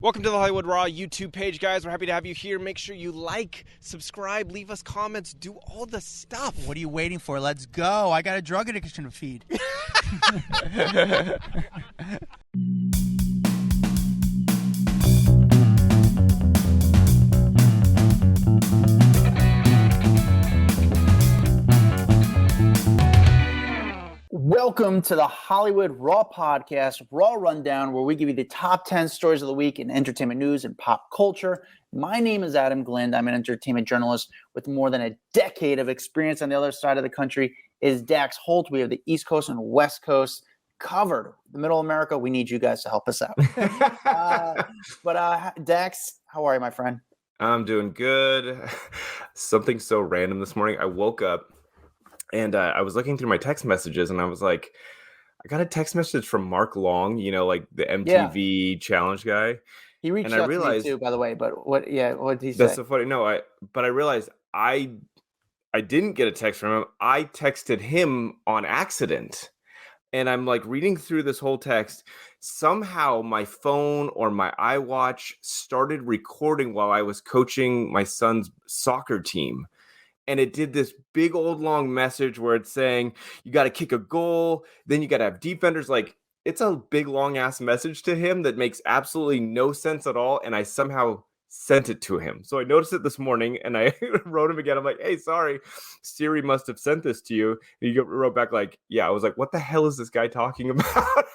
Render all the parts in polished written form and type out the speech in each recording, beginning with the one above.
Welcome to the Hollywood Raw YouTube page, guys. We're happy to have you here. Make sure you like, subscribe, leave us comments, do all the stuff. What are you waiting for? Let's go. I got a drug addiction to feed. Welcome to the Hollywood Raw Podcast, Raw Rundown, where we give you the top 10 stories of the week in entertainment news and pop culture. My name is Adam Glyn. I'm an entertainment journalist with more than a decade of experience. On the other side of the country is Dax Holt. We have the East Coast and West Coast covered. The Middle America, we need you guys to help us out. Dax, how are you, my friend? I'm doing good. Something so random this morning. I woke up and I was looking through my text messages and I was like, I got a text message from Mark Long, you know, like the MTV challenge guy. He reached out to me too, by the way, but what did he say? That's so funny. No, I realized I didn't get a text from him. I texted him on accident. And I'm like reading through this whole text. Somehow my phone or my iWatch started recording while I was coaching my son's soccer team. And it did this big old long message where it's saying, you got to kick a goal. Then you got to have defenders. Like, it's a big long ass message to him that makes absolutely no sense at all. And I somehow sent it to him. So I noticed it this morning and I wrote him again. I'm like, hey, sorry, Siri must have sent this to you. And he wrote back like, yeah. I was like, what the hell is this guy talking about?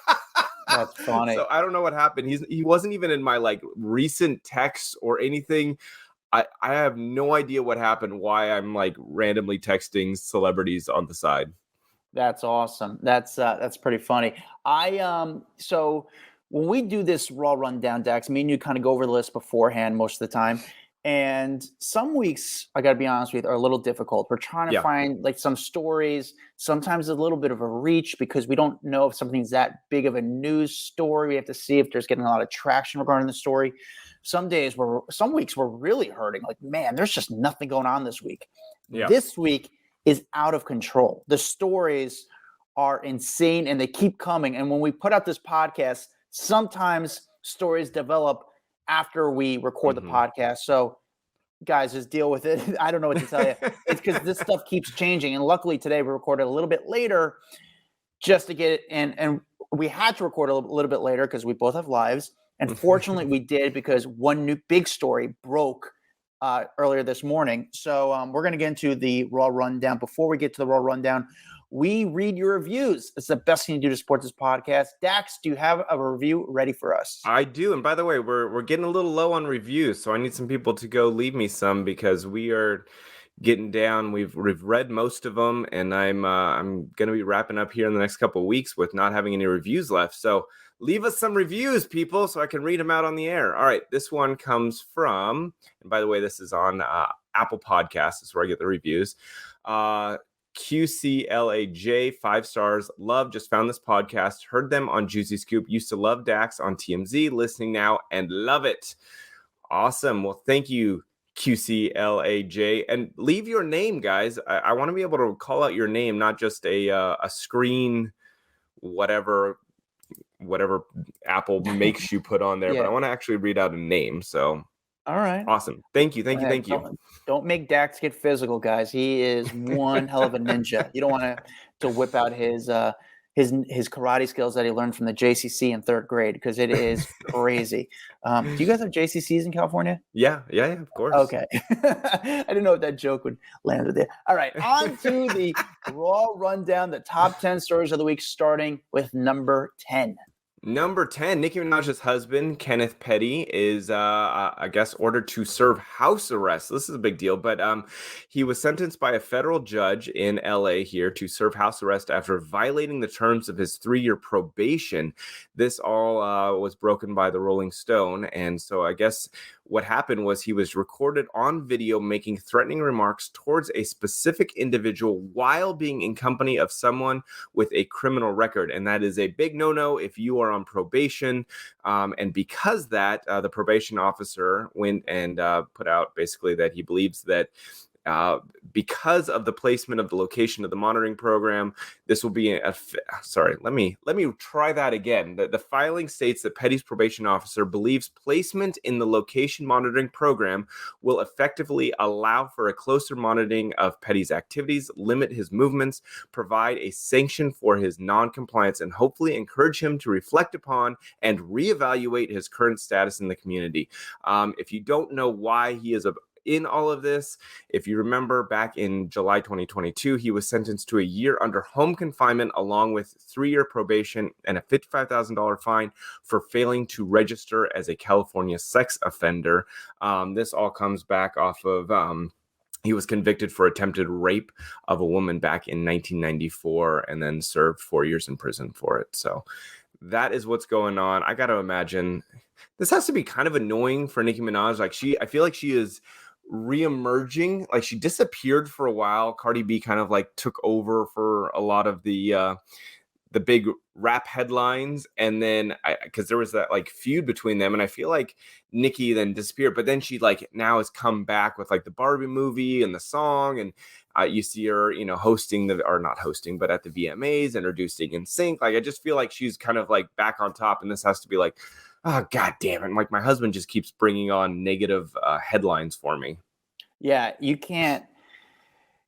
That's funny. So I don't know what happened. He wasn't even in my like recent texts or anything. I have no idea what happened, why I'm like randomly texting celebrities on the side. That's awesome. That's pretty funny. So when we do this Raw Rundown, Dax, me and you kind of go over the list beforehand most of the time. And some weeks, I got to be honest with you, are a little difficult. We're trying to find like some stories. Sometimes a little bit of a reach because we don't know if something's that big of a news story. We have to see if there's getting a lot of traction regarding the story. Some weeks we're really hurting. Like, man, there's just nothing going on this week. Yeah. This week is out of control. The stories are insane and they keep coming. And when we put out this podcast, sometimes stories develop after we record the podcast. So guys, just deal with it. I don't know what to tell you. It's because this stuff keeps changing. And luckily today we recorded a little bit later just to get it. And we had to record a little bit later because we both have lives. And fortunately we did because one new big story broke earlier this morning. So we're going to get into the Raw Rundown. Before we get to the Raw Rundown, we read your reviews. It's the best thing to do to support this podcast. Dax, do you have a review ready for us? I do. And by the way, we're getting a little low on reviews. So I need some people to go leave me some because we are getting down. We've read most of them. And I'm going to be wrapping up here in the next couple of weeks with not having any reviews left. So leave us some reviews, people, so I can read them out on the air. All right, this one comes from, and by the way, this is on Apple Podcasts. This is where I get the reviews. QCLAJ, 5 stars. Love, just found this podcast. Heard them on Juicy Scoop. Used to love Dax on TMZ. Listening now and love it. Awesome. Well, thank you, QCLAJ. And leave your name, guys. I want to be able to call out your name, not just a screen, whatever Apple makes you put on there, but I want to actually read out a name. So, all right, awesome. Thank you. Don't make Dax get physical, guys. He is one hell of a ninja. You don't want to whip out his karate skills that he learned from the JCC in 3rd grade because it is crazy. Do you guys have JCCs in California? Yeah, of course. Okay. I didn't know if that joke would land with it. All right, on to the Raw Rundown, the top 10 stories of the week, starting with number 10. Number 10, Nicki Minaj's husband, Kenneth Petty, is, I guess, ordered to serve house arrest. This is a big deal, but he was sentenced by a federal judge in LA here to serve house arrest after violating the terms of his 3-year probation. This all was broken by the Rolling Stone, and so I guess what happened was he was recorded on video making threatening remarks towards a specific individual while being in company of someone with a criminal record. And that is a big no-no if you are on probation. And because that, the probation officer went and put out basically that he believes that because of the placement of the location of the monitoring program, this will be sorry, let me try that again. The filing states that Petty's probation officer believes placement in the location monitoring program will effectively allow for a closer monitoring of Petty's activities, limit his movements, provide a sanction for his non-compliance, and hopefully encourage him to reflect upon and reevaluate his current status in the community. If you don't know why he is in all of this, if you remember back in July 2022, he was sentenced to a year under home confinement along with 3-year probation and a $55,000 fine for failing to register as a California sex offender. This all comes back off of he was convicted for attempted rape of a woman back in 1994 and then served 4 years in prison for it. So that is what's going on. I got to imagine this has to be kind of annoying for Nicki Minaj. Like I feel like she is reemerging. Like she disappeared for a while. Cardi B kind of like took over for a lot of the big rap headlines, and then because there was that like feud between them, and I feel like Nicki then disappeared, but then she like now has come back with like the Barbie movie and the song, and you see her, hosting not hosting, but at the VMAs, introducing NSYNC. Like I just feel like she's kind of like back on top, and this has to be like, oh god damn it! Like my husband just keeps bringing on negative headlines for me. Yeah, you can't.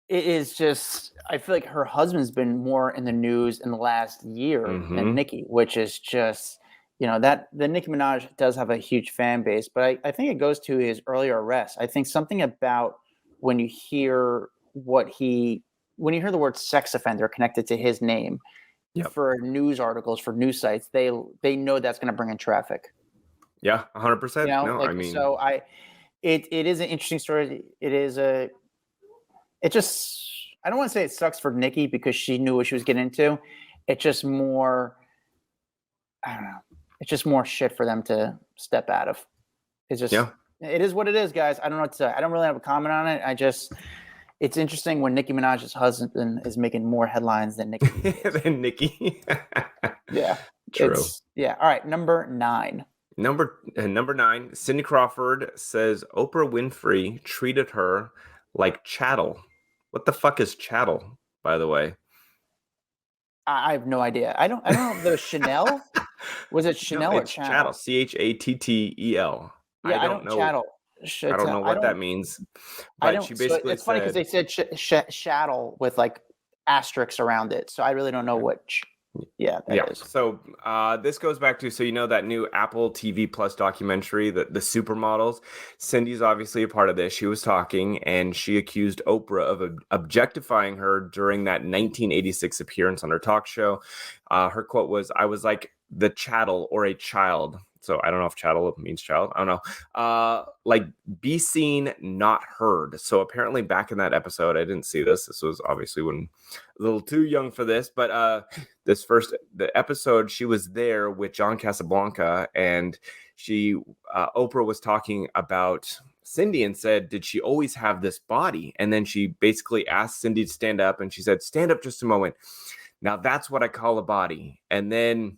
It is just, I feel like her husband's been more in the news in the last year than Nicki, which is just, that the Nicki Minaj does have a huge fan base, but I think it goes to his earlier arrest. I think something about when you hear the word sex offender connected to his name for news articles, for news sites, they know that's going to bring in traffic. Yeah, 100%. No, I mean, so it is an interesting story. I don't want to say it sucks for Nicki because she knew what she was getting into. It's just more, I don't know. It's just more shit for them to step out of. It's just, It is what it is, guys. I don't know what to say. I don't really have a comment on it. It's interesting when Nicki Minaj's husband is making more headlines than Nicki. Than Nicki. Yeah. True. All right. Number 9. Number 9, Cindy Crawford says Oprah Winfrey treated her like chattel. What the fuck is chattel, by the way? I have no idea. I don't know if there's Chanel. Was it Chanel or chattel? Chattel. Yeah, I don't know. Chattel. I don't know what that means. But she basically it's funny because they said chattel with like asterisks around it. So I really don't know what. That is. So this goes back to, that new Apple TV Plus documentary, the Supermodels. Cindy's obviously a part of this. She was talking, and she accused Oprah of objectifying her during that 1986 appearance on her talk show. Her quote was, "I was like the chattel or a child." So I don't know if chattel means child. I don't know. Like be seen, not heard. So apparently back in that episode, I didn't see this. This was obviously when a little too young for this. But the episode, she was there with John Casablanca, and Oprah was talking about Cindy and said, did she always have this body? And then she basically asked Cindy to stand up, and she said, stand up just a moment. Now that's what I call a body. And then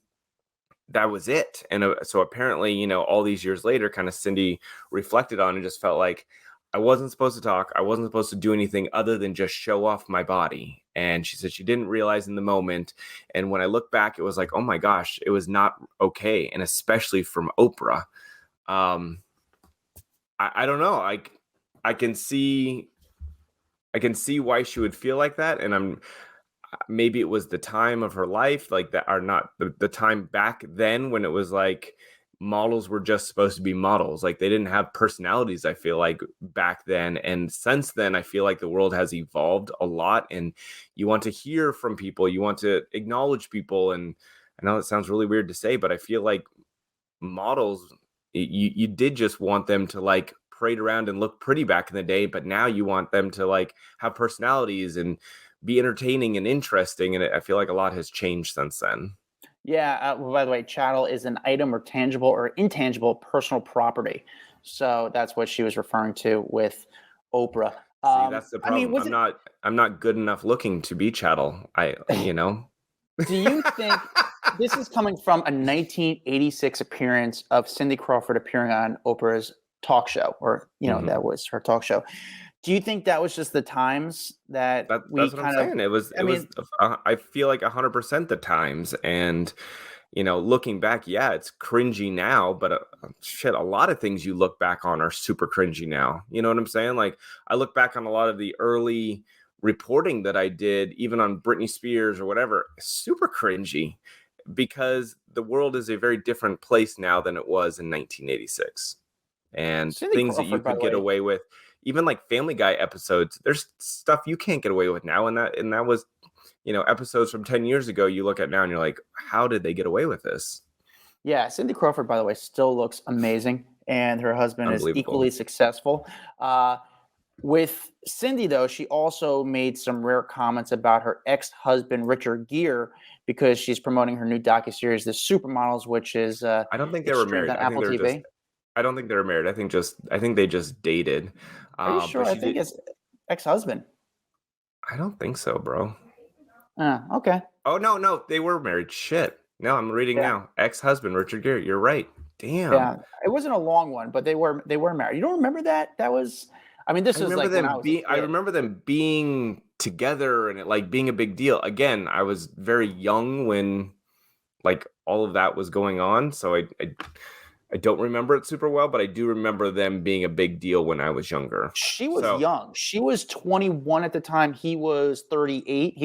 that was it. And so apparently, all these years later, kind of Cindy reflected on and just felt like I wasn't supposed to talk. I wasn't supposed to do anything other than just show off my body. And she said she didn't realize in the moment. And when I look back, it was like, oh my gosh, it was not okay. And especially from Oprah. I don't know. I can see why she would feel like that. And maybe it was the time of her life, like that, or not the time back then when it was like models were just supposed to be models. Like they didn't have personalities, I feel like, back then. And since then, I feel like the world has evolved a lot, and you want to hear from people, you want to acknowledge people. And I know it sounds really weird to say, but I feel like models, you did just want them to like parade around and look pretty back in the day, but now you want them to like have personalities and be entertaining and interesting. And I feel like a lot has changed since then. Yeah. Well, by the way, chattel is an item or tangible or intangible personal property. So that's what she was referring to with Oprah. See, that's the problem. I'm not good enough looking to be chattel. Do you think this is coming from a 1986 appearance of Cindy Crawford appearing on Oprah's talk show, or, that was her talk show. Do you think that was just the times that we That's what I'm kind of? saying. It was. I mean, I feel like 100% the times, and looking back, yeah, it's cringy now, but shit, a lot of things you look back on are super cringy now. You know what I'm saying? Like, I look back on a lot of the early reporting that I did, even on Britney Spears or whatever, super cringy, because the world is a very different place now than it was in 1986. And Cindy things that you Crawford, by could the get way. away with, even like Family Guy episodes, there's stuff you can't get away with now. And that was, episodes from 10 years ago, you look at now and you're like, how did they get away with this? Yeah, Cindy Crawford, by the way, still looks amazing, and her husband is Unbelievable. equally successful. With Cindy, though, she also made some rare comments about her ex-husband, Richard Gere, because she's promoting her new docuseries, The Supermodels, which is I don't think they were streamed married. on I think Apple they're TV. just. I don't think they were married. I think they just dated. Are you sure? But I she think did. it's ex-husband. I don't think so, bro. Okay. Oh no, they were married. Shit. No, I'm reading Yeah. now. Ex-husband Richard Gere. You're right. Damn. Yeah, it wasn't a long one, but they were married. You don't remember that? That was, I mean, this I was remember like when I them was a being. I kid. remember them being together and it like being a big deal. Again, I was very young when like all of that was going on, so I don't remember it super well, but I do remember them being a big deal when I was younger. She was So young. She was 21 at the time. He was 38.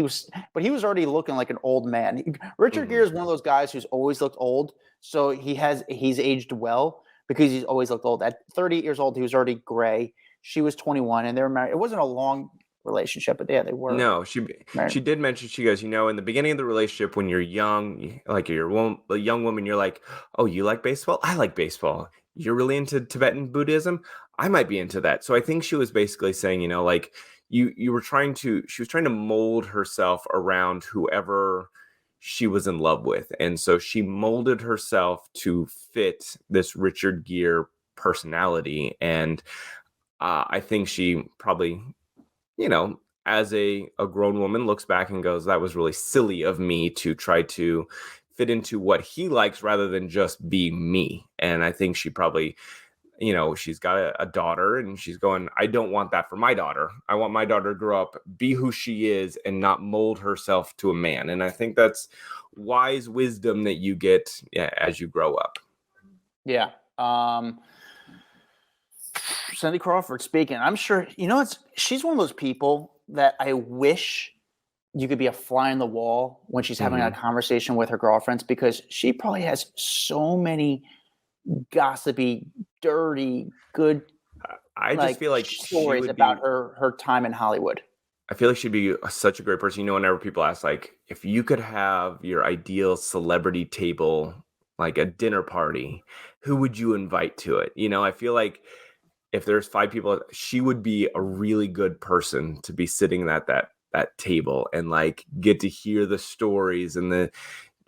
But he was already looking like an old man. Richard Gere is one of those guys who's always looked old. So he's aged well because he's always looked old. At 38 years old, he was already gray. She was 21, and they were married. It wasn't a long relationship, but yeah, they were. no, married. she did mention, she goes, in the beginning of the relationship when you're young, like you're a young woman, you're like, oh, you like baseball? I like baseball. You're really into Tibetan Buddhism? I might be into that. So I think she was basically saying, like she was trying to mold herself around whoever she was in love with. And so she molded herself to fit this Richard Gere personality. And I think she probably, as a grown woman looks back and goes, that was really silly of me to try to fit into what he likes rather than just be me. And I think she probably, she's got a daughter and she's going, I don't want that for my daughter. I want my daughter to grow up, be who she is and not mold herself to a man. And I think that's wise wisdom that you get as you grow up. Yeah. Cindy Crawford speaking. I'm sure, she's one of those people that I wish you could be a fly on the wall when she's having a conversation with her girlfriends, because she probably has so many gossipy, dirty, good. I just feel like stories about her time in Hollywood. I feel like she'd be such a great person. Whenever people ask, like, if you could have your ideal celebrity table, like a dinner party, who would you invite to it? I feel like if there's 5 people, she would be a really good person to be sitting at that table and like get to hear the stories and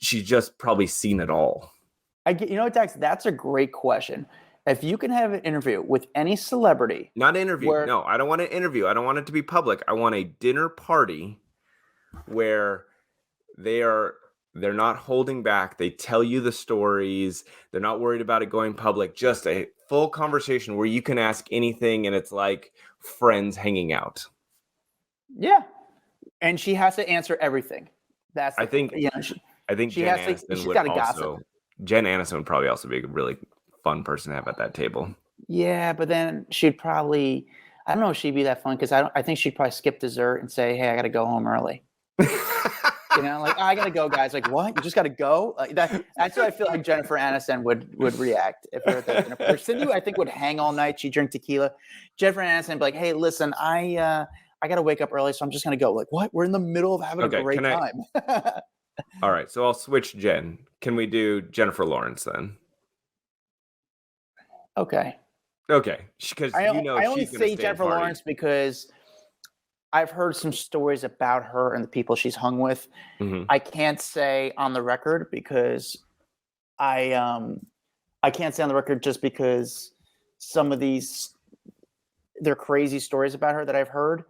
she's just probably seen it all. Dax, that's a great question. If you can have an interview with any celebrity, not an interview. No, I don't want an interview. I don't want it to be public. I want a dinner party where they're not holding back. They tell you the stories. They're not worried about it going public. Just a full conversation where you can ask anything and it's like friends hanging out. Yeah. And she has to answer everything. I think Jen Aniston would probably also be a really fun person to have at that table. Yeah, but then she'd probably, I don't know if she'd be that fun because I think she'd probably skip dessert and say, hey, I got to go home early. I got to go, guys. Like, what? You just got to go? Like that's what I feel like Jennifer Aniston would react if we were at that dinner party. Cindy, I think, would hang all night. She'd drink tequila. Jennifer Aniston would be like, hey, listen, I got to wake up early, so I'm just going to go. Like, what? We're in the middle of having a great time. All right, so I'll switch Jen. Can we do Jennifer Lawrence then? Okay. Because I only say Jennifer Lawrence because I've heard some stories about her and the people she's hung with. Mm-hmm. I can't say on the record because I can't say on the record just because some of they're crazy stories about her that I've heard,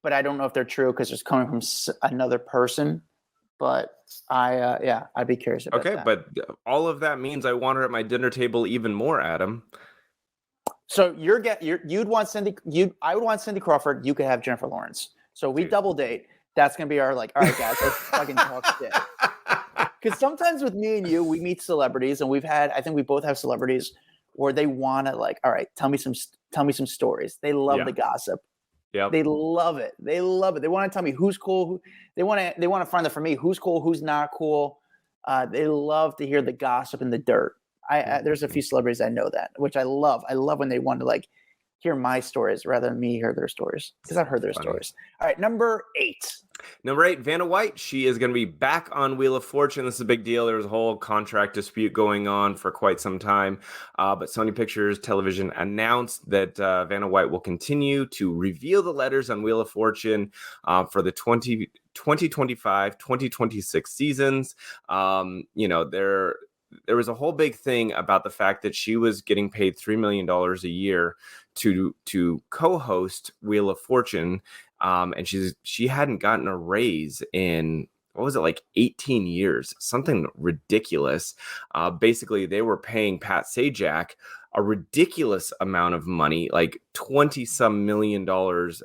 but I don't know if they're true because it's coming from another person. But I'd be curious about that. Okay, but all of that means I want her at my dinner table even more, Adam. So you'd want I would want Cindy Crawford. You could have Jennifer Lawrence. So we double date. That's gonna be our all right, guys, let's fucking talk shit. Because sometimes with me and you, we meet celebrities, and I think we both have celebrities where they want to all right, tell me some stories. They love the gossip. Yeah, they love it. They want to tell me who's cool. They want to find out for me who's cool, who's not cool. They love to hear the gossip and the dirt. There's a few celebrities I know that, which I love. I love when they want to hear my stories rather than me hear their stories, because I've heard their stories. All right, number 8. Number 8, Vanna Whaite. She is going to be back on Wheel of Fortune. This is a big deal. There was a whole contract dispute going on for quite some time. But Sony Pictures Television announced that Vanna Whaite will continue to reveal the letters on Wheel of Fortune for the 2025-2026 seasons. There was a whole big thing about the fact that she was getting paid $3 million a year to co-host Wheel of Fortune. And she hadn't gotten a raise in, 18 years, something ridiculous. Basically, they were paying Pat Sajak a ridiculous amount of money, like $20-some million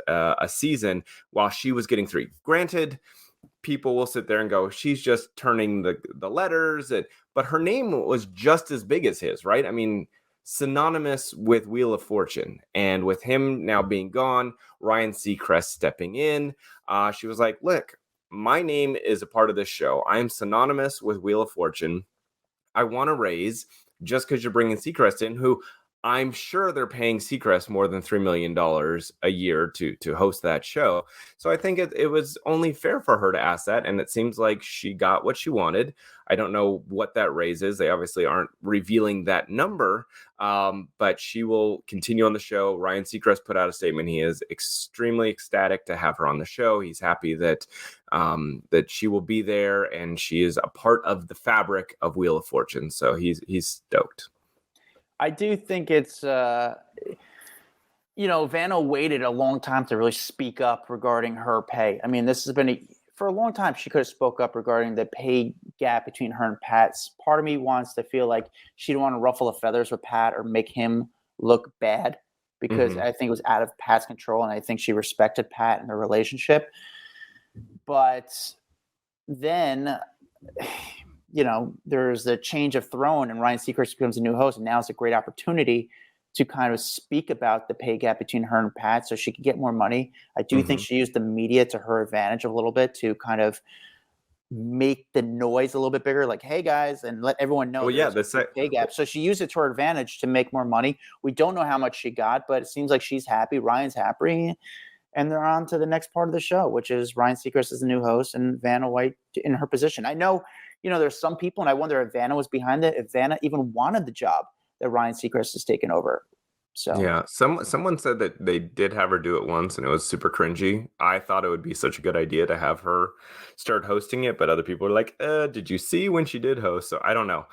a season, while she was getting 3. Granted, people will sit there and go, she's just turning the letters, but her name was just as big as his, right? I mean, synonymous with Wheel of Fortune. And with him now being gone, Ryan Seacrest stepping in, she was like, look, my name is a part of this show. I am synonymous with Wheel of Fortune. I want to raise, just because you're bringing Seacrest in, who I'm sure they're paying Seacrest more than $3 million a year to host that show. So I think it was only fair for her to ask that. And it seems like she got what she wanted. I don't know what that raise is. They obviously aren't revealing that number, but she will continue on the show. Ryan Seacrest put out a statement. He is extremely ecstatic to have her on the show. He's happy that she will be there, and she is a part of the fabric of Wheel of Fortune. So he's stoked. I do think it's, Vanna waited a long time to really speak up regarding her pay. I mean, this has been for a long time. She could have spoke up regarding the pay gap between her and Pat's. Part of me wants to feel like she didn't want to ruffle the feathers with Pat or make him look bad, because I think it was out of Pat's control, and I think she respected Pat and their relationship. But then there's a change of throne, and Ryan Seacrest becomes a new host, and now it's a great opportunity to kind of speak about the pay gap between her and Pat so she could get more money. I do think she used the media to her advantage a little bit to kind of make the noise a little bit bigger, like, hey guys, and let everyone know there's a pay gap. So she used it to her advantage to make more money. We don't know how much she got, but it seems like she's happy. Ryan's happy. And they're on to the next part of the show, which is Ryan Seacrest as the new host and Vanna Whaite in her position. I know, there's some people, and I wonder if Vanna was behind it, if Vanna even wanted the job that Ryan Seacrest has taken over. So yeah, someone said that they did have her do it once, and it was super cringy. I thought it would be such a good idea to have her start hosting it, but other people were like, did you see when she did host? So I don't know.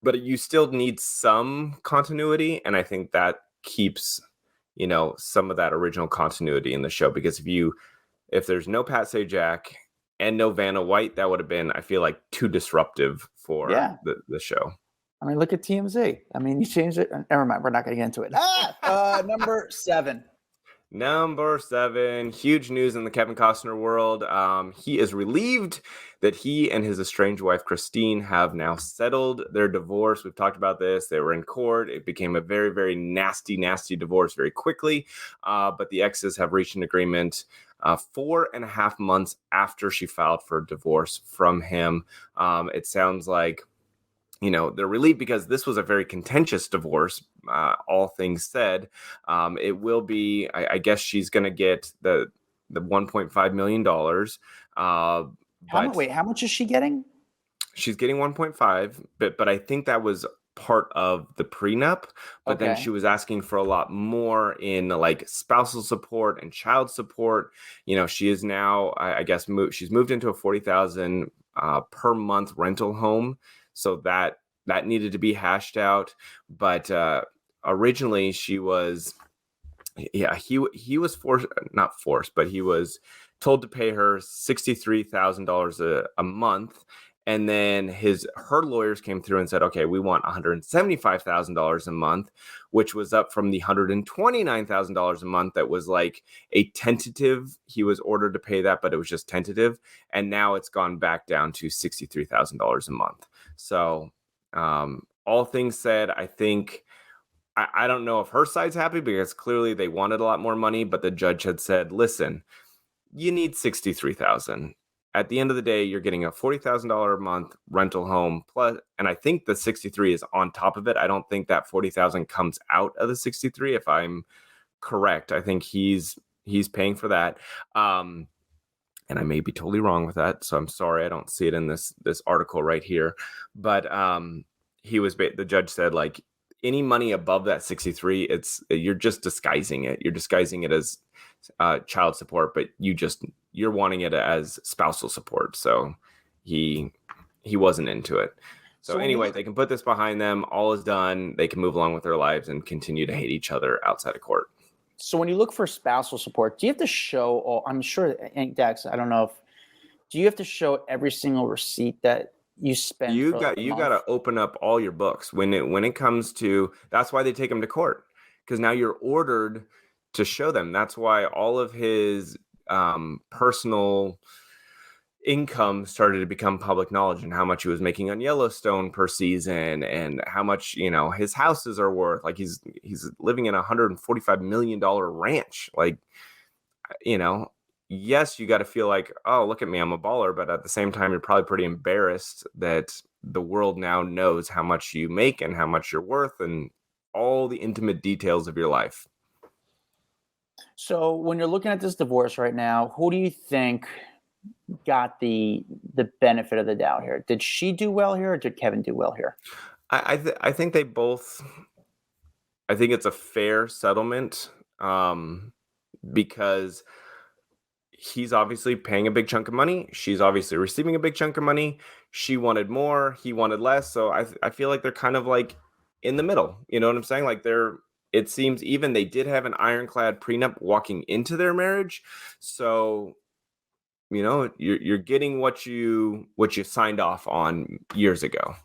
But you still need some continuity, and I think that keeps some of that original continuity in the show, because if there's no Pat Sajak and no Vanna Whaite, that would have been, I feel like, too disruptive for the show. I mean, look at TMZ. I mean, you changed it. Never mind. We're not going to get into it. Number 7. Number 7, huge news in the Kevin Costner world. He is relieved that he and his estranged wife, Christine, have now settled their divorce. We've talked about this. They were in court. It became a very, very nasty, nasty divorce very quickly. But the exes have reached an agreement 4.5 months after she filed for divorce from him. It sounds like, they're relieved because this was a very contentious divorce, all things said. It will be, I guess she's going to get the $1.5 million. How much is she getting? She's getting 1.5, but I think that was part of the prenup. But then she was asking for a lot more in like spousal support and child support. She is now, I guess, she's moved into a $40,000 per month rental home. So that needed to be hashed out. But originally he was not forced, but he was told to pay her $63,000 a month. And then her lawyers came through and said, okay, we want $175,000 a month, which was up from the $129,000 a month that was like a tentative. He was ordered to pay that, but it was just tentative. And now it's gone back down to $63,000 a month. So all things said, I think, I don't know if her side's happy because clearly they wanted a lot more money, but the judge had said, listen, you need $63,000. At the end of the day, you're getting a $40,000 a month rental home plus, and I think the 63 is on top of it. I don't think that 40,000 comes out of the 63. If I'm correct, I think he's paying for that. And I may be totally wrong with that, so I'm sorry. I don't see it in this article right here. But the judge said, like, any money above that 63, you're just disguising it. You're disguising it as child support, but you're wanting it as spousal support. So he wasn't into it. So anyway, they can put this behind them. All is done. They can move along with their lives and continue to hate each other outside of court. So when you look for spousal support, do you have to show, I'm sure, and Dax, I don't know do you have to show every single receipt that you spend? You got to open up all your books when it comes to, that's why they take him to court, because now you're ordered to show them. That's why all of his personal income started to become public knowledge, and how much he was making on Yellowstone per season, and how much his houses are worth. Like he's living in a $145 million ranch. Like, yes, you got to feel like, oh, look at me, I'm a baller. But at the same time, you're probably pretty embarrassed that the world now knows how much you make and how much you're worth and all the intimate details of your life. So when you're looking at this divorce right now, who do you think got the benefit of the doubt here? Did she do well here, or did Kevin do well here? I think they both. I think it's a fair settlement because he's obviously paying a big chunk of money. She's obviously receiving a big chunk of money. She wanted more. He wanted less. So I feel like they're kind of like in the middle. You know what I'm saying? Like it seems even they did have an ironclad prenup walking into their marriage. So, you're getting what you signed off on years ago.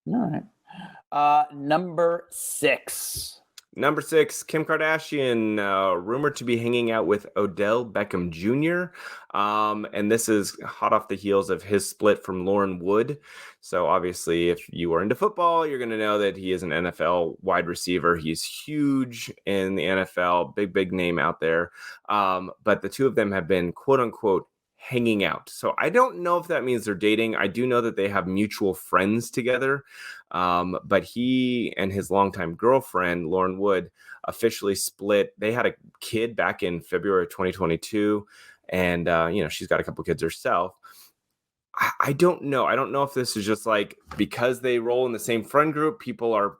All right. Number 6. Number 6, Kim Kardashian, rumored to be hanging out with Odell Beckham Jr. And this is hot off the heels of his split from Lauren Wood. So obviously, if you are into football, you're going to know that he is an NFL wide receiver. He's huge in the NFL, big name out there. But the two of them have been, quote unquote, hanging out. So I don't know if that means they're dating. I do know that they have mutual friends together. But he and his longtime girlfriend, Lauren Wood, officially split. They had a kid back in February of 2022. And, she's got a couple kids herself. I don't know. I don't know if this is just like because they roll in the same friend group, people are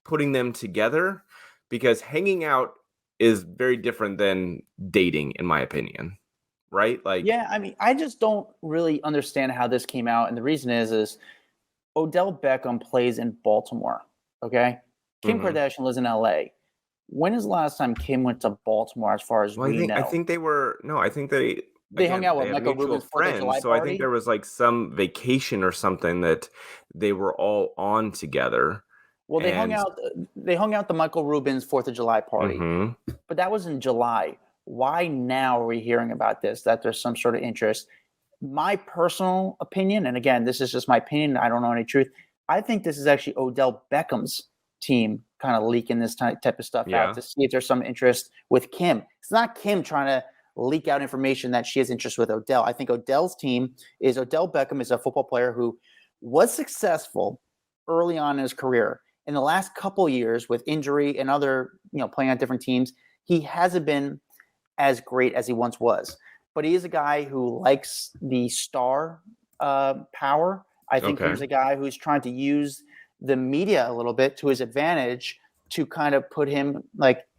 putting them together, because hanging out is very different than dating, in my opinion. Right? Like, yeah, I mean, I just don't really understand how this came out. And the reason is Odell Beckham plays in Baltimore. Okay. Kim Kardashian lives in LA. When is the last time Kim went to Baltimore, as far as we know? I think they hung out with Michael Rubin's friends. July so party? I think there was like some vacation or something that they were all on together. Well, they hung out the Michael Rubin's 4th of July party, but that was in July. Why now are we hearing about this, that there's some sort of interest? My personal opinion, and again, this is just my opinion, I don't know any truth, I think this is actually Odell Beckham's team kind of leaking this type of stuff out to see if there's some interest with Kim. It's not Kim trying to leak out information that she has interest with Odell. I think Odell's team is Odell Beckham is a football player who was successful early on in his career. In the last couple of years with injury and other, playing on different teams, he hasn't been as great as he once was, but he is a guy who likes the star power. I think he's a guy who's trying to use the media a little bit to his advantage to kind of put him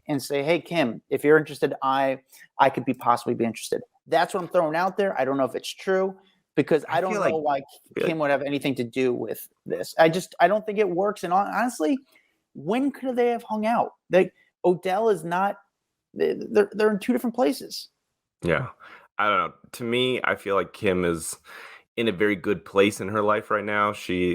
and say, hey, Kim, if you're interested, I could possibly be interested. That's what I'm throwing out there. I don't know if it's true, because I don't know why Kim would have anything to do with this. I don't think it works. And honestly, when could they have hung out? Odell is not. They're in two different places. Yeah. I don't know. To me, I feel like Kim is in a very good place in her life right now.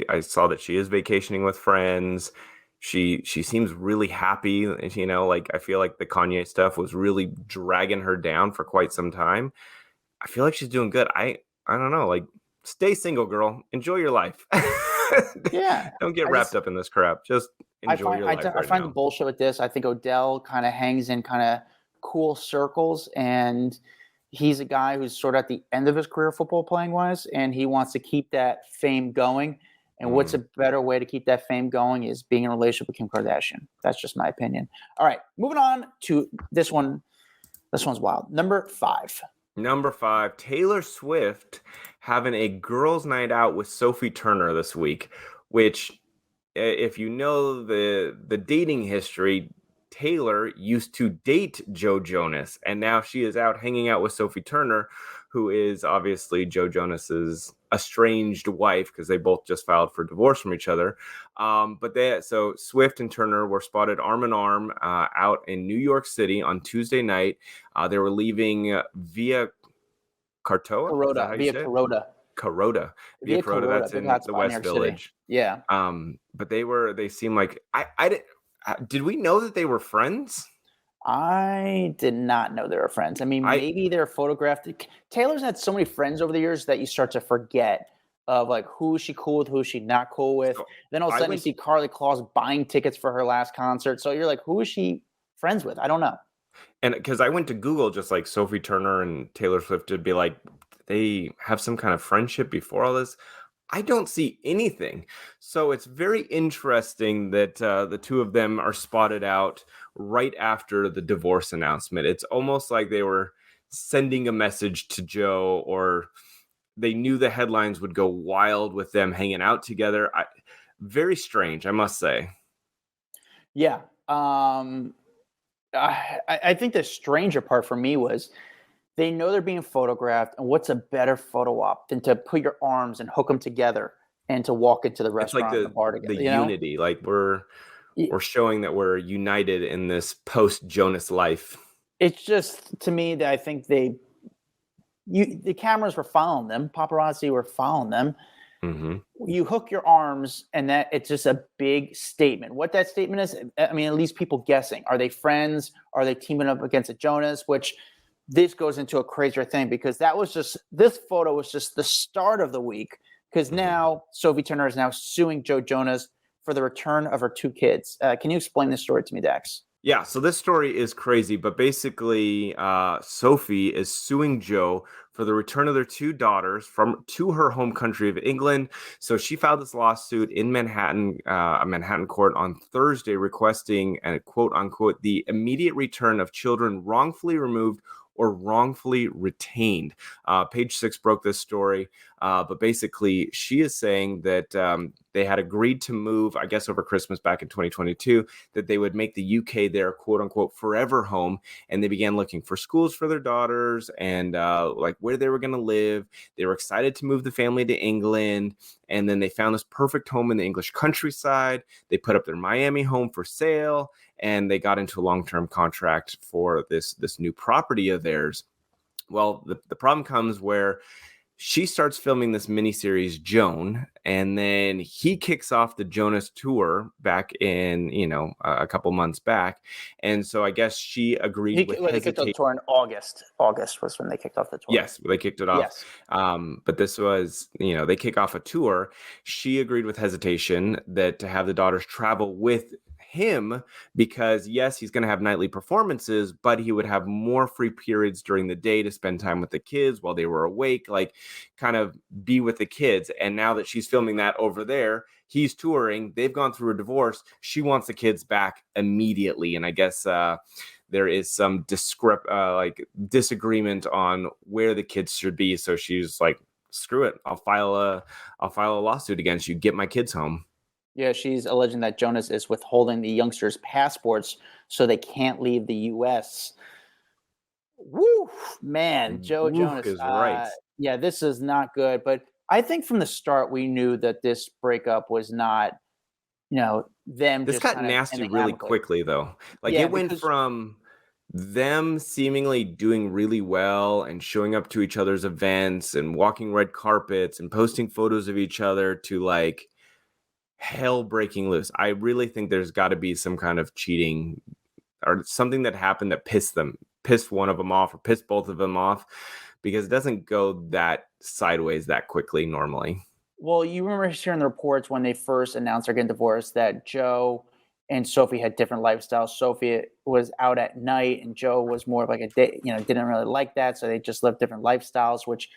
I saw that she is vacationing with friends. She seems really happy. You know, like I feel like the Kanye stuff was really dragging her down for quite some time. I feel like she's doing good. I don't know. Like, stay single, girl. Enjoy your life. Yeah. Don't get wrapped up in this crap. Just enjoy your life. I find the bullshit with this. I think Odell kind of hangs in kind of cool circles, and he's a guy who's sort of at the end of his career football playing wise, and he wants to keep that fame going. And what's a better way to keep that fame going is being in a relationship with Kim Kardashian. That's just my opinion. All right, moving on to this one. This one's wild. Number 5. Number 5, Taylor Swift having a girls' night out with Sophie Turner this week, which, if you know the dating history, Taylor used to date Joe Jonas, and now she is out hanging out with Sophie Turner, who is obviously Joe Jonas's estranged wife, because they both just filed for divorce from each other. So Swift and Turner were spotted arm in arm out in New York City on Tuesday night. They were leaving via Carota. Carota. Via Carota. That's in the West Village. Yeah. But they seem like did we know that they were friends? I did not know they were friends. I mean, maybe they're photographed. Taylor's had so many friends over the years that you start to forget of like who is she cool with, who is she not cool with. Then all of a sudden you see Carly Claus buying tickets for her last concert. So you're like, who is she friends with? I don't know. And because I went to Google just like Sophie Turner and Taylor Swift to be like, they have some kind of friendship before all this. I don't see anything. So it's very interesting that the two of them are spotted out right after the divorce announcement. It's almost like they were sending a message to Joe, or they knew the headlines would go wild with them hanging out together. Very strange, I must say. Yeah. I think the stranger part for me was they know they're being photographed, and what's a better photo op than to put your arms and hook them together and to walk into the restaurant, it's like the bar together. The unity, like we're showing that we're united in this post Jonas life. It's just, to me, that I think the cameras were following them, paparazzi were following them. Mm-hmm. You hook your arms, and that it's just a big statement. What that statement is, I mean, at least people guessing. Are they friends? Are they teaming up against a Jonas? Which this goes into a crazier thing, because this photo was just the start of the week, because now Sophie Turner is now suing Joe Jonas for the return of her 2 kids. Can you explain this story to me, Dax? Yeah, so this story is crazy, but basically Sophie is suing Joe for the return of their 2 daughters to her home country of England. So she filed this lawsuit in Manhattan, a Manhattan court on Thursday, requesting, and quote unquote, the immediate return of children wrongfully removed or wrongfully retained. Page 6 broke this story, but basically she is saying that they had agreed to move, I guess over Christmas back in 2022, that they would make the UK their quote unquote forever home. And they began looking for schools for their daughters and like where they were going to live. They were excited to move the family to England. And then they found this perfect home in the English countryside. They put up their Miami home for sale, and they got into a long-term contract for this new property of theirs. Well, the problem comes where she starts filming this miniseries, Joan, and then he kicks off the Jonas tour back in, a couple months back. And so I guess she agreed with hesitation. They kicked off the tour in August. August was when they kicked off the tour. Yes, they kicked it off. Yes. But this was, they kick off a tour. She agreed with hesitation that to have the daughters travel with him, because yes, he's going to have nightly performances, but he would have more free periods during the day to spend time with the kids while they were awake, like kind of be with the kids. And now that she's filming that over there, he's touring, they've gone through a divorce, she wants the kids back immediately. And I guess there is some disagreement on where the kids should be. So she's like, screw it, I'll file a lawsuit against you, get my kids home. Yeah, she's alleging that Jonas is withholding the youngsters' passports so they can't leave the U.S. Woo, man, Joe Jonas is right. Yeah, this is not good. But I think from the start we knew that this breakup was not, them. This got nasty really quickly, though. Like it went from them seemingly doing really well and showing up to each other's events and walking red carpets and posting photos of each other to like hell breaking loose. I really think there's got to be some kind of cheating or something that happened that pissed one of them off or pissed both of them off, because it doesn't go that sideways that quickly normally. Well, you remember hearing the reports when they first announced they're getting divorced that Joe and Sophie had different lifestyles. Sophie was out at night and Joe was more of like a day, didn't really like that. So they just lived different lifestyles, which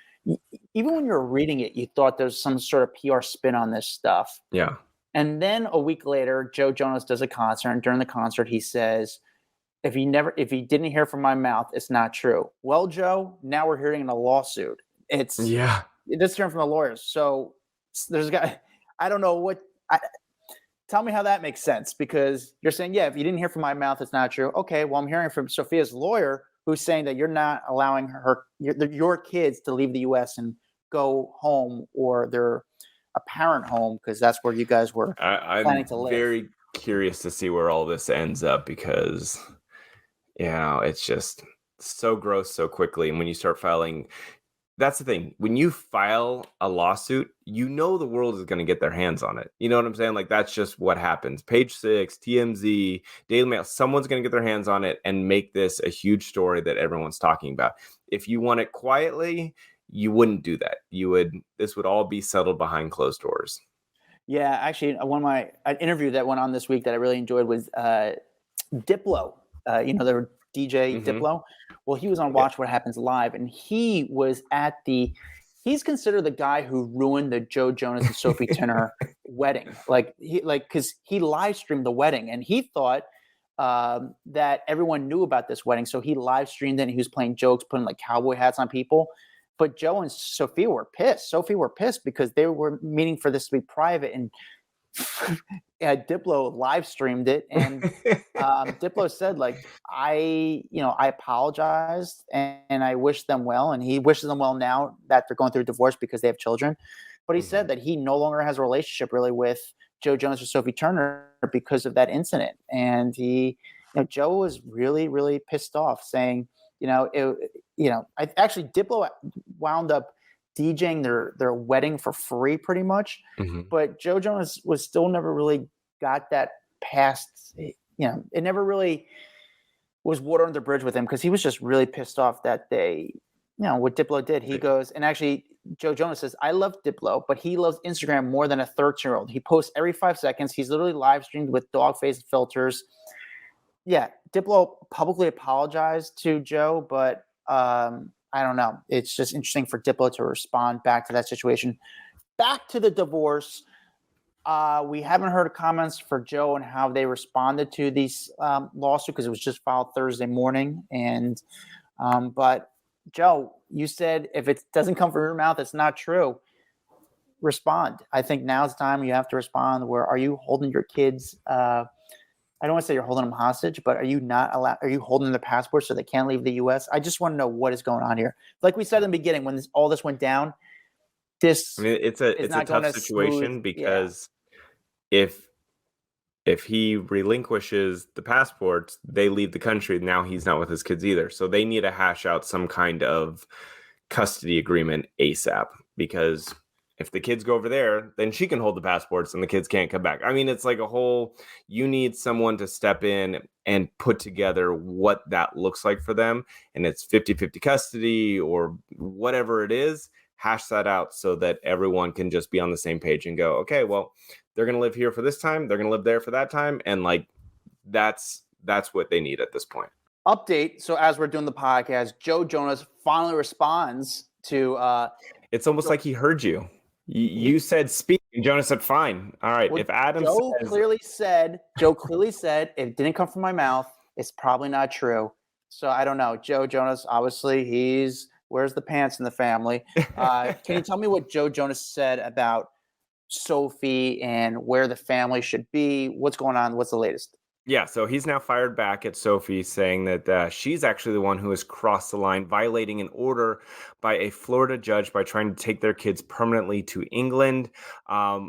even when you were reading it, you thought there was some sort of PR spin on this stuff. Yeah. And then a week later, Joe Jonas does a concert. And during the concert, he says, if he didn't hear from my mouth, it's not true. Well, Joe, now we're hearing in a lawsuit. It's hearing from the lawyers. So there's a guy, I don't know tell me how that makes sense, because you're saying, if you didn't hear from my mouth, it's not true. Okay, well, I'm hearing from Sophia's lawyer who's saying that you're not allowing your kids to leave the U.S. and go home, or their apparent home, because that's where you guys were planning to live. I'm very curious to see where all this ends up, because, it's just so gross so quickly. And when you start filing, that's the thing. When you file a lawsuit, the world is going to get their hands on it. You know what I'm saying? Like, that's just what happens. Page 6, TMZ, Daily Mail, someone's going to get their hands on it and make this a huge story that everyone's talking about. If you want it quietly, you wouldn't do that. This would all be settled behind closed doors. Yeah, actually, an interview that went on this week that I really enjoyed was Diplo. The DJ Diplo. Well, he was on Watch What Happens Live, and he was he's considered the guy who ruined the Joe Jonas and Sophie Turner wedding. Because he live streamed the wedding, and he thought that everyone knew about this wedding. So he live streamed it, and he was playing jokes, putting like cowboy hats on people. But Joe and Sophie were pissed. Because they were meaning for this to be private, and Diplo live streamed it, and Diplo said, like, I apologized and I wish them well, and he wishes them well now that they're going through a divorce because they have children. But he said that he no longer has a relationship really with Joe Jonas or Sophie Turner because of that incident, and Joe was really, really pissed off, saying, Diplo wound up DJing their wedding for free pretty much. But Joe Jonas was still never really got that past, it never really was water under the bridge with him, because he was just really pissed off that they, what Diplo did. He goes, and actually Joe Jonas says, I love Diplo, but he loves Instagram more than a 13-year-old. He posts every 5 seconds. He's literally live streamed with dog face filters. Yeah, Diplo publicly apologized to Joe, but I don't know. It's just interesting for Diplo to respond back to that situation. Back to the divorce. We haven't heard comments for Joe and how they responded to these lawsuit, because it was just filed Thursday morning. And but Joe, you said if it doesn't come from your mouth, it's not true. Respond. I think now's the time you have to respond. Where are you holding your kids? I don't want to say you're holding them hostage, but are you not allowed? Are you holding their passports so they can't leave the U.S.? I just want to know what is going on here. Like we said in the beginning, when all this went down, it's a tough situation, because if he relinquishes the passports, they leave the country. Now he's not with his kids either, so they need to hash out some kind of custody agreement ASAP, because if the kids go over there, then she can hold the passports and the kids can't come back. I mean, it's like you need someone to step in and put together what that looks like for them. And it's 50-50 custody or whatever it is. Hash that out so that everyone can just be on the same page and go, okay, well, they're going to live here for this time. They're going to live there for that time. And that's what they need at this point. Update. So as we're doing the podcast, Joe Jonas finally responds to, it's almost like he heard you. You said speak, and Jonas said fine. All right. Well, if Adam Joe clearly said if it didn't come from my mouth, it's probably not true. So I don't know. Joe Jonas, obviously he wears the pants in the family. Can you tell me what Joe Jonas said about Sophie and where the family should be? What's going on? What's the latest? Yeah, so he's now fired back at Sophie, saying that she's actually the one who has crossed the line, violating an order by a Florida judge by trying to take their kids permanently to England.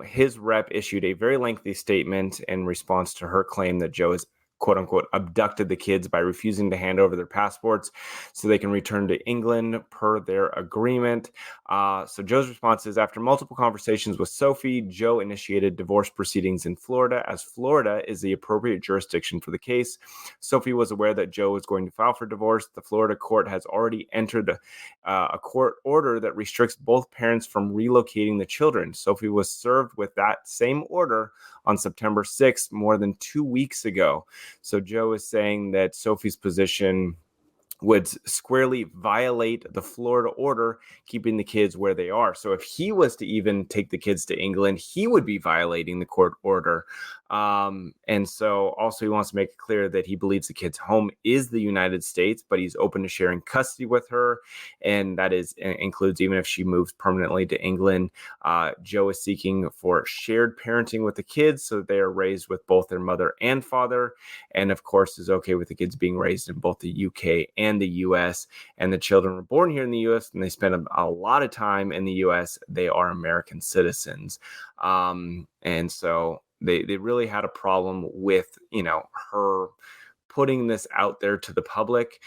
His rep issued a very lengthy statement in response to her claim that Joe is quote unquote abducted the kids by refusing to hand over their passports so they can return to England per their agreement. So Joe's response is, after multiple conversations with Sophie, Joe initiated divorce proceedings in Florida, as Florida is the appropriate jurisdiction for the case. Sophie was aware that Joe was going to file for divorce. The Florida court has already entered a court order that restricts both parents from relocating the children. Sophie was served with that same order on September 6th, more than 2 weeks ago. So Joe is saying that Sophie's position would squarely violate the Florida order, keeping the kids where they are. So if he was to even take the kids to England, he would be violating the court order. And so also he wants to make it clear that he believes the kid's home is the United States, but he's open to sharing custody with her. And that includes even if she moves permanently to England. Joe is seeking for shared parenting with the kids so that they are raised with both their mother and father. And of course is okay with the kids being raised in both the UK and the US. And the children were born here in the US and they spend a lot of time in the US. They are American citizens. And so they really had a problem with, her putting this out there to the public.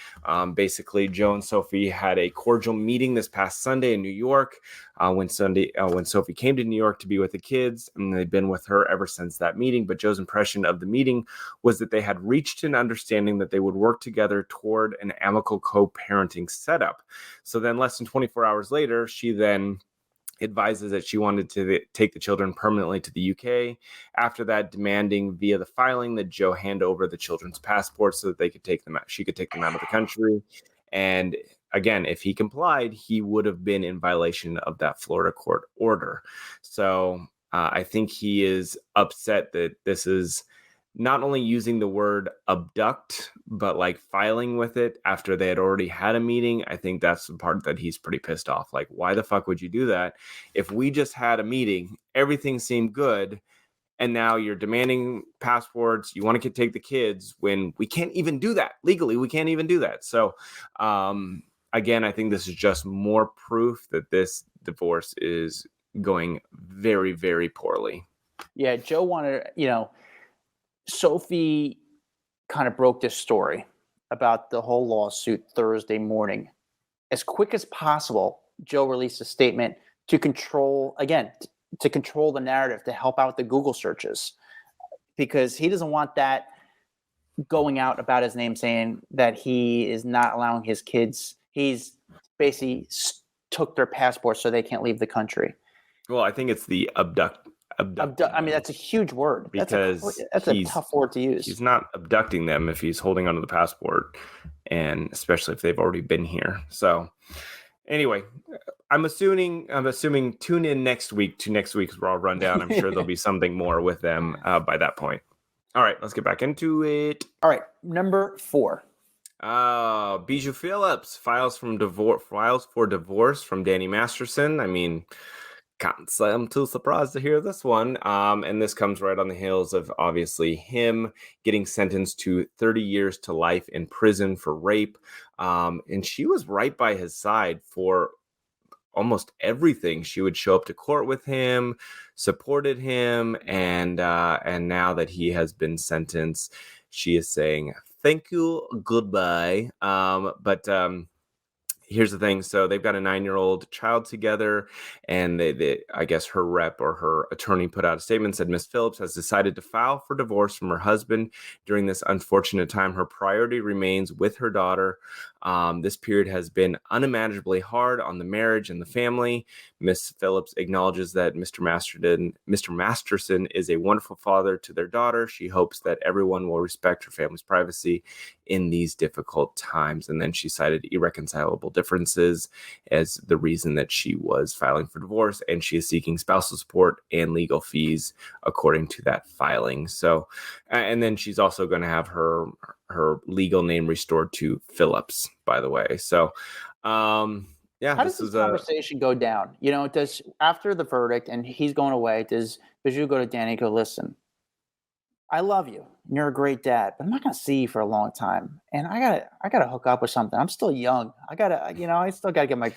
Basically, Joe and Sophie had a cordial meeting this past Sunday in New York when Sophie came to New York to be with the kids, and they've been with her ever since that meeting. But Joe's impression of the meeting was that they had reached an understanding that they would work together toward an amicable co-parenting setup. So then less than 24 hours later, she then advises that she wanted to take the children permanently to the UK. After that, demanding via the filing that Joe hand over the children's passports so that they could take them out. She could take them out of the country. And again, if he complied, he would have been in violation of that Florida court order. So I think he is upset that this is not only using the word abduct, but like filing with it after they had already had a meeting. I think that's the part that he's pretty pissed off. Like, why the fuck would you do that? If we just had a meeting, everything seemed good, and now you're demanding passports, you want to take the kids when we can't even do that. Legally, we can't even do that. So, again, I think this is just more proof that this divorce is going very, very poorly. Yeah, Joe wanted, Sophie kind of broke this story about the whole lawsuit Thursday morning. As quick as possible, Joe released a statement to control the narrative, to help out the Google searches, because he doesn't want that going out about his name, saying that he is not allowing his kids. He's basically took their passports so they can't leave the country. Well, I think it's the abduct. I mean, that's a huge word. Because that's a tough word to use. He's not abducting them if he's holding onto the passport, and especially if they've already been here. So anyway, I'm assuming tune in next week to next week's Raw Rundown. I'm sure there'll be something more with them by that point. All right, let's get back into it. All right, number 4. Bijou Phillips files for divorce from Danny Masterson. I mean, can't say I'm too surprised to hear this one. And this comes right on the heels of obviously him getting sentenced to 30 years to life in prison for rape. And she was right by his side for almost everything. She would show up to court with him, supported him, and now that he has been sentenced, she is saying thank you, goodbye. But here's the thing. So they've got a 9-year-old child together, and they I guess her rep or her attorney put out a statement, said Miss Phillips has decided to file for divorce from her husband during this unfortunate time. Her priority remains with her daughter. This period has been unimaginably hard on the marriage and the family. Miss Phillips acknowledges that Mr. Masterson is a wonderful father to their daughter. She hopes that everyone will respect her family's privacy in these difficult times. And then she cited irreconcilable differences as the reason that she was filing for divorce, and she is seeking spousal support and legal fees according to that filing. So, and then she's also going to have her legal name restored to Phillips, by the way. So, yeah. How does this conversation go down? Does after the verdict and he's going away, does Bijou go to Danny and go, listen, I love you. You're a great dad, but I'm not going to see you for a long time. And I gotta hook up with something. I'm still young. I still gotta get my,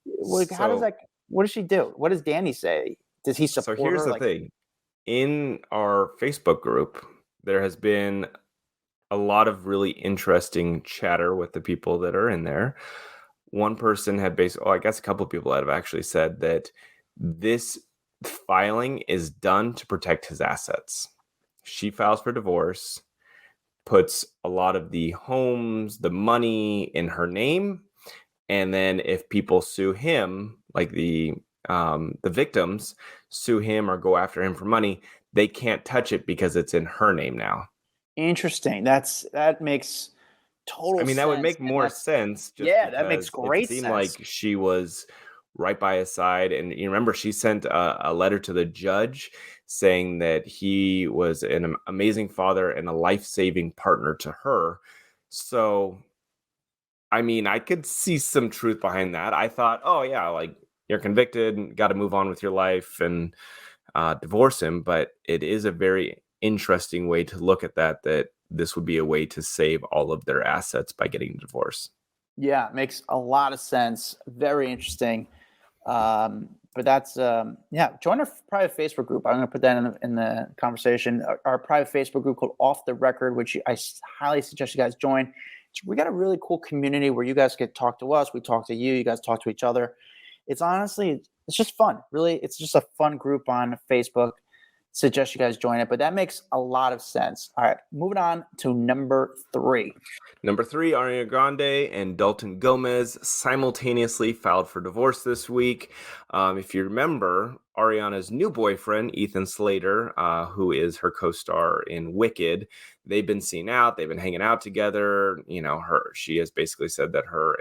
what does she do? What does Danny say? Does he support her? So here's the thing. In our Facebook group, there has been a lot of really interesting chatter with the people that are in there. One person had I guess a couple of people have actually said that this filing is done to protect his assets. She files for divorce, puts a lot of the homes, the money in her name, and then if people sue him, like the victims sue him or go after him for money, they can't touch it because it's in her name now. Interesting. That makes total sense. I mean, that would make more sense. That makes great sense. It seemed like she was right by his side. And you remember she sent a letter to the judge saying that he was an amazing father and a life-saving partner to her. So, I mean, I could see some truth behind that. I thought, oh, yeah, like you're convicted, got to move on with your life and divorce him. But it is a very interesting way to look at that this would be a way to save all of their assets by getting a divorce. Yeah, makes a lot of sense. Very interesting. But that's, join our private Facebook group. I'm going to put that in the conversation. Our private Facebook group called Off the Record, which I highly suggest you guys join. We got a really cool community where you guys get to talk to us. We talk to you. You guys talk to each other. It's just fun. Really, it's just a fun group on Facebook. Suggest you guys join it, but that makes a lot of sense. All right, moving on to number 3. Number 3, Ariana Grande and Dalton Gomez simultaneously filed for divorce this week. If you remember, Ariana's new boyfriend, Ethan Slater, who is her co-star in Wicked, they've been seen out. They've been hanging out together. You know, she has basically said that her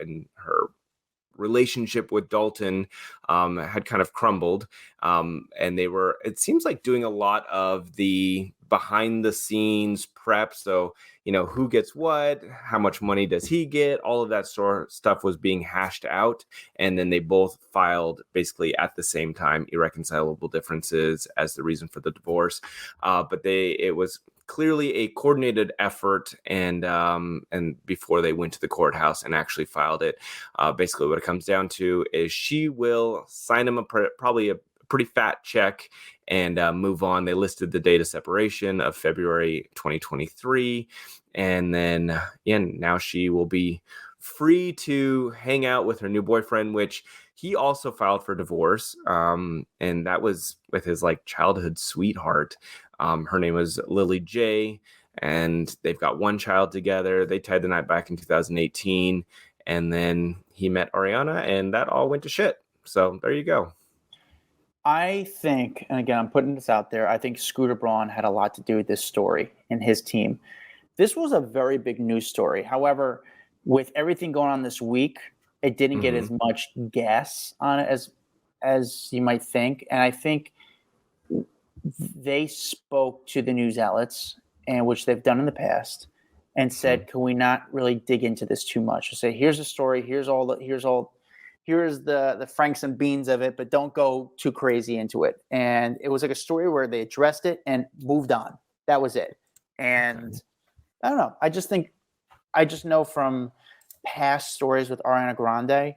relationship with Dalton had kind of crumbled, and they were, it seems like, doing a lot of the behind the scenes prep. So, you know, who gets what, how much money does he get, all of that sort of stuff was being hashed out, and then they both filed basically at the same time irreconcilable differences as the reason for the divorce. But it was clearly a coordinated effort, and before they went to the courthouse and actually filed it, basically what it comes down to is she will sign him probably a pretty fat check and move on. They listed the date of separation of February 2023, and then now she will be free to hang out with her new boyfriend, which he also filed for divorce, and that was with his like childhood sweetheart. Her name was Lily J, and they've got one child together. They tied the knot back in 2018, and then he met Ariana, and that all went to shit. So there you go. I think, and again, I'm putting this out there, I think Scooter Braun had a lot to do with this story and his team. This was a very big news story. However, with everything going on this week, it didn't get as much gas on it as you might think. And I think they spoke to the news outlets, and which they've done in the past, and said, "Can we not really dig into this too much? To say, here's the story, here's the Franks and beans of it, but don't go too crazy into it." And it was like a story where they addressed it and moved on. That was it. And I don't know. I just know from past stories with Ariana Grande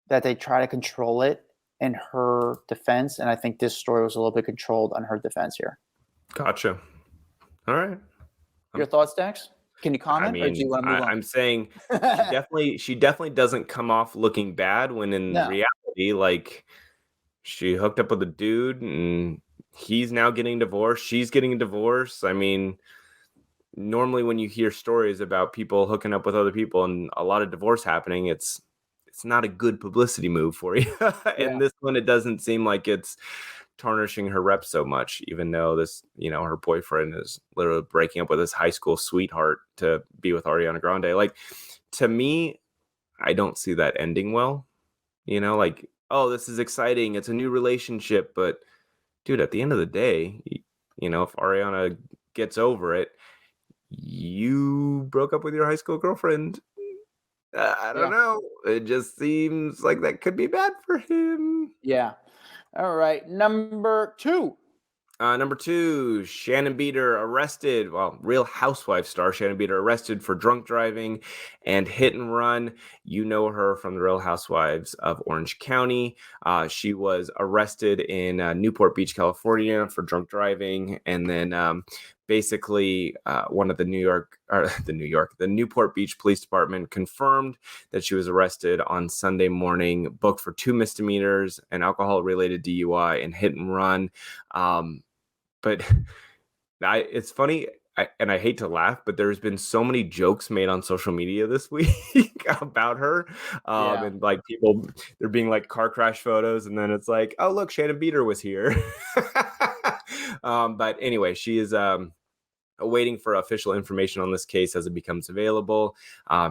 that they try to control it in her defense, and I think this story was a little bit controlled on her defense here. Gotcha. All right. Your thoughts, Dax? Can you comment? I mean, or do you want to move on? I'm saying she definitely doesn't come off looking bad when in reality, like, she hooked up with a dude and he's now getting divorced. She's getting a divorce. I mean, normally when you hear stories about people hooking up with other people and a lot of divorce happening, it's not a good publicity move for you. And this one, it doesn't seem like it's tarnishing her rep so much, even though this, her boyfriend is literally breaking up with his high school sweetheart to be with Ariana Grande. Like, to me, I don't see that ending well. Like, oh, this is exciting, it's a new relationship, but dude, at the end of the day, if Ariana gets over it, you broke up with your high school girlfriend. I don't know. It just seems like that could be bad for him. Yeah. All right. Number 2. Number 2, Shannon Beador arrested. Well, Real Housewife star Shannon Beador arrested for drunk driving and hit and run. You know her from the Real Housewives of Orange County. She was arrested in Newport Beach, California for drunk driving. And then basically one of the the Newport Beach Police Department confirmed that she was arrested on Sunday morning, booked for 2 misdemeanors, an alcohol-related DUI, and hit and run. But it's funny, and I hate to laugh, but there's been so many jokes made on social media this week about her. And like people, they're being like car crash photos, and then it's like, oh, look, Shannon Beador was here. But anyway, she is awaiting for official information on this case as it becomes available.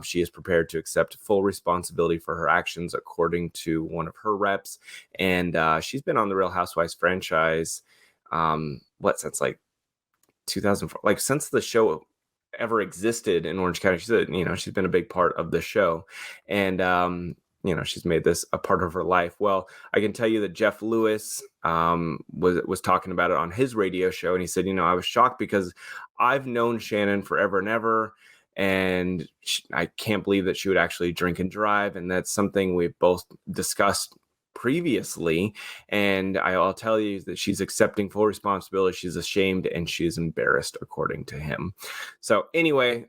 She is prepared to accept full responsibility for her actions, according to one of her reps. And she's been on the Real Housewives franchise, since like 2004, like since the show ever existed in Orange County. She's been a big part of the show, and she's made this a part of her life. Well, I can tell you that Jeff Lewis was talking about it on his radio show, and he said, I was shocked because I've known Shannon forever and ever, and I can't believe that she would actually drink and drive, and that's something we've both discussed previously, and I'll tell you that she's accepting full responsibility. She's ashamed and she's embarrassed, according to him. So anyway,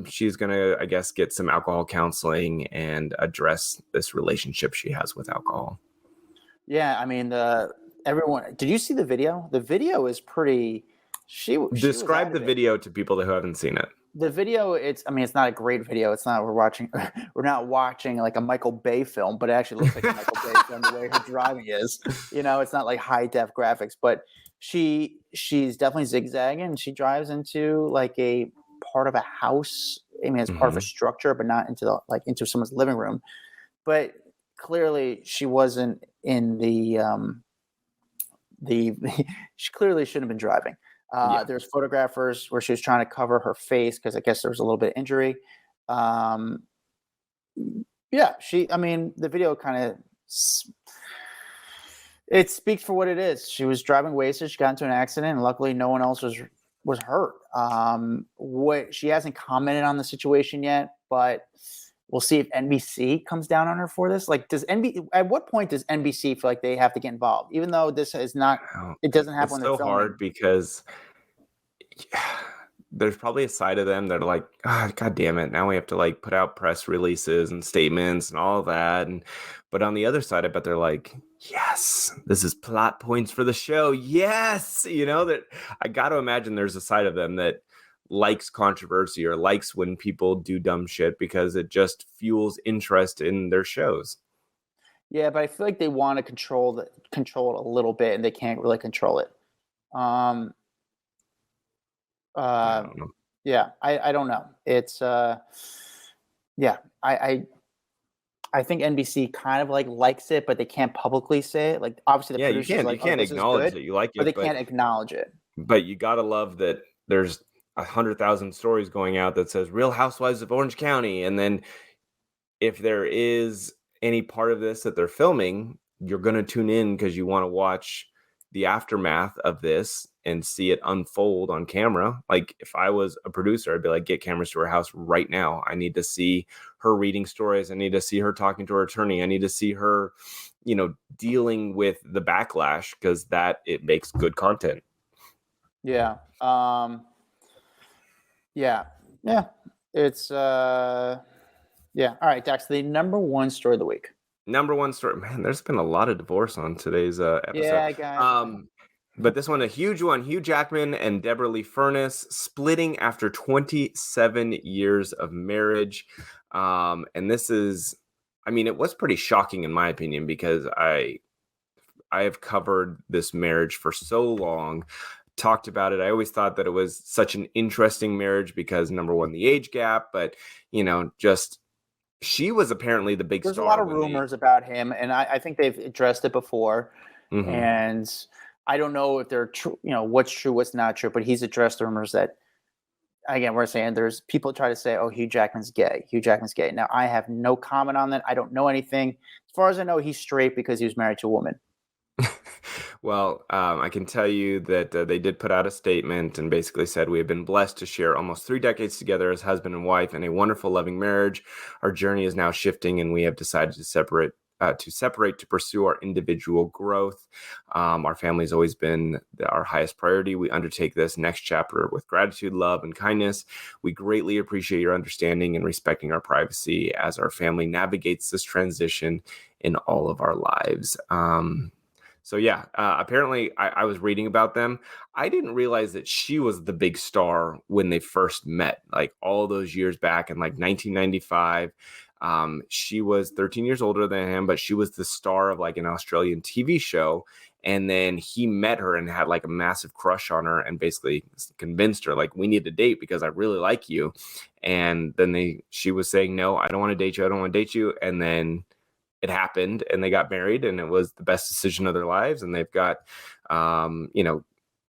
she's gonna, I guess, get some alcohol counseling and address this relationship she has with alcohol. Yeah, I mean, everyone. Did you see the video? The video is pretty. Describe the video to people who haven't seen it. The video, it's not a great video. It's not, we're not watching like a Michael Bay film, but it actually looks like a Michael Bay film the way her driving is. It's not like high def graphics, but she's definitely zigzagging. She drives into like a part of a house. It's part of a structure, but not into someone's living room. But clearly she wasn't in she clearly shouldn't have been driving. There's photographers where she was trying to cover her face because I guess there was a little bit of injury. The video kind of, it speaks for what it is. She was driving wasted. She got into an accident, and luckily no one else was hurt. She hasn't commented on the situation yet, but we'll see if NBC comes down on her for this. Like, at what point does NBC feel like they have to get involved? Even though this is not, it doesn't happen. It's so hard because there's probably a side of them that are like, God damn it, now we have to like put out press releases and statements and all that. But on the other side, I bet they're like, yes, this is plot points for the show. Yes, that I got to imagine there's a side of them that likes controversy or likes when people do dumb shit because it just fuels interest in their shows. Yeah, but I feel like they want to control it a little bit, and they can't really control it. I don't know. Yeah, I don't know. It's I think NBC kind of likes it, but they can't publicly say it. Like, obviously the producers you can't acknowledge that you like it, but they can't acknowledge it. But you gotta love that there's 100,000 stories going out that says Real Housewives of Orange County, and then if there is any part of this that they're filming, you're going to tune in because you want to watch the aftermath of this and see it unfold on camera. Like, if I was a producer, I'd be like, get cameras to her house right now. I need to see her reading stories. I need to see her talking to her attorney. I need to see her, dealing with the backlash, because it makes good content. Yeah. Yeah. It's All right, Dax, the number one story of the week. Number one story. Man, there's been a lot of divorce on today's episode. Yeah, guys. But this one, a huge one. Hugh Jackman and Deborah Lee Furness splitting after 27 years of marriage. And this is, it was pretty shocking in my opinion, because I have covered this marriage for so long, talked about it. I always thought that it was such an interesting marriage because, number one, the age gap, but she was apparently the big star. There's a lot of rumors about him, and I think they've addressed it before. Mm-hmm. And I don't know if they're true, what's true, what's not true, but he's addressed the rumors that, again, we're saying there's people try to say, oh, Hugh Jackman's gay. Now, I have no comment on that. I don't know anything. As far as I know, he's straight because he was married to a woman. Well, I can tell you that they did put out a statement and basically said, we have been blessed to share almost 3 decades together as husband and wife in a wonderful, loving marriage. Our journey is now shifting, and we have decided to separate to separate to pursue our individual growth. Our family has always been our highest priority. We undertake this next chapter with gratitude, love, and kindness. We greatly appreciate your understanding and respecting our privacy as our family navigates this transition in all of our lives. So yeah, apparently I was reading about them. I didn't realize that she was the big star when they first met, like all those years back in like 1995. She was 13 years older than him, but she was the star of like an Australian TV show. And then he met her and had like a massive crush on her and basically convinced her like, we need to date because I really like you. And then she was saying, no, I don't want to date you. I don't want to date you. And then it happened and they got married and it was the best decision of their lives. And they've got,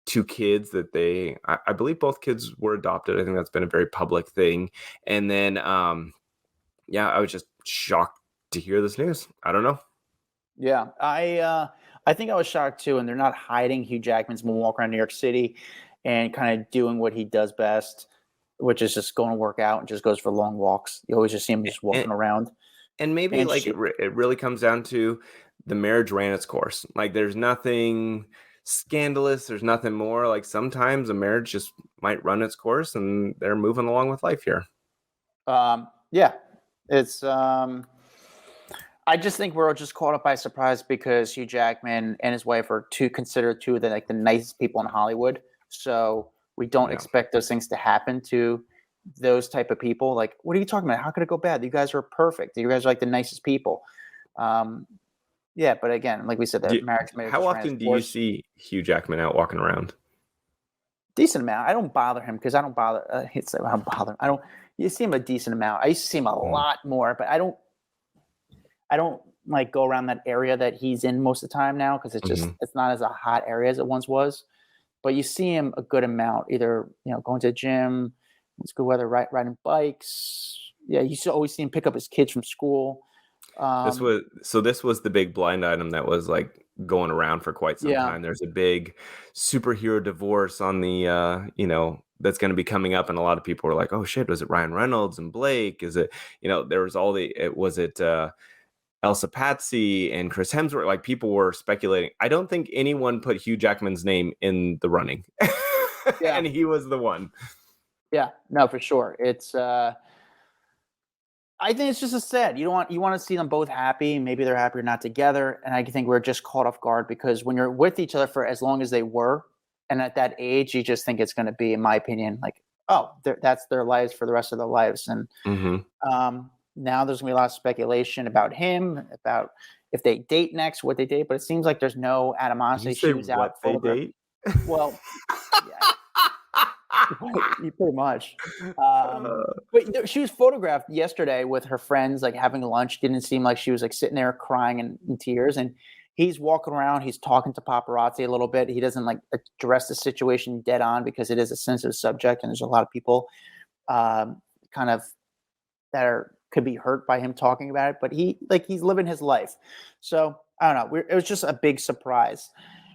2 kids that I believe both kids were adopted. I think that's been a very public thing. And then, I was just shocked to hear this news. I don't know. Yeah, I think I was shocked too. And they're not hiding. Hugh Jackman's been walking around New York City and kind of doing what he does best, which is just going to work out and just goes for long walks. You always just see him just walking around. And maybe it really comes down to the marriage ran its course. Like there's nothing scandalous. There's nothing more. Like sometimes a marriage just might run its course and they're moving along with life here. Yeah, it's. I just think we're just caught up by surprise because Hugh Jackman and his wife are considered two of the the nicest people in Hollywood. So we don't expect those things to happen to those type of people. Like, what are you talking about? How could it go bad? You guys are perfect. You guys are like the nicest people. But again, like we said, that marriage. How often do you see Hugh Jackman out walking around? Decent amount. I don't bother him because I don't bother. I don't bother him. You see him a decent amount. I used to see him a lot more, but I don't like go around that area that he's in most of the time now because it's just it's not as a hot area as it once was. But you see him a good amount, either going to the gym. It's good weather, riding bikes. Yeah, you should always see him pick up his kids from school. This was the big blind item that was like going around for quite some time. There's a big superhero divorce on the that's going to be coming up, and a lot of people were like, "Oh shit, was it Ryan Reynolds and Blake? Is it there was Elsa Patsy and Chris Hemsworth?" Like people were speculating. I don't think anyone put Hugh Jackman's name in the running, and he was the one. Yeah, no, for sure. It's I think it's just a sad. You want to see them both happy. Maybe they're happy or not together. And I think we're just caught off guard because when you're with each other for as long as they were, and at that age, you just think it's going to be, in my opinion, like, oh, that's their lives for the rest of their lives. And now there's gonna be a lot of speculation about him, about if they date next, what they date. But it seems like there's no animosity. She was out. They date? Well, yeah. Pretty much. But she was photographed yesterday with her friends, like having lunch. Didn't seem like she was like sitting there crying and in tears. And he's walking around. He's talking to paparazzi a little bit. He doesn't like address the situation dead on because it is a sensitive subject, and there's a lot of people kind of that could be hurt by him talking about it. But he's living his life. So I don't know. It was just a big surprise.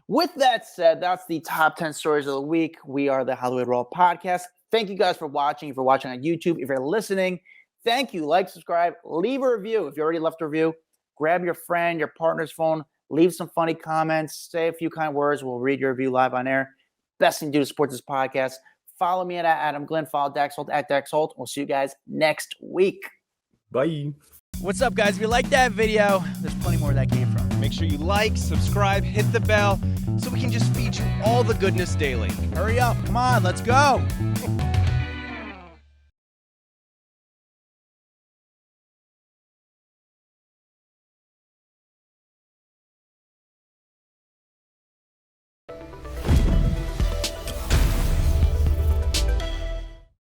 With that said, that's the top 10 stories of the week. We are the Hollywood Raw Podcast. Thank you guys for watching. If you're watching on YouTube, if you're listening, thank you. Like, subscribe, leave a review. If you already left a review, grab your friend, your partner's phone, leave some funny comments, say a few kind words. We'll read your review live on air. Best thing to do to support this podcast. Follow me at Adam Glyn. Follow Dax Holt at Dax Holt. We'll see you guys next week. Bye. What's up, guys? If you liked that video, there's plenty more where that came from. Make sure you like, subscribe, hit the bell so we can just feed you all the goodness daily. Hurry up. Come on, let's go.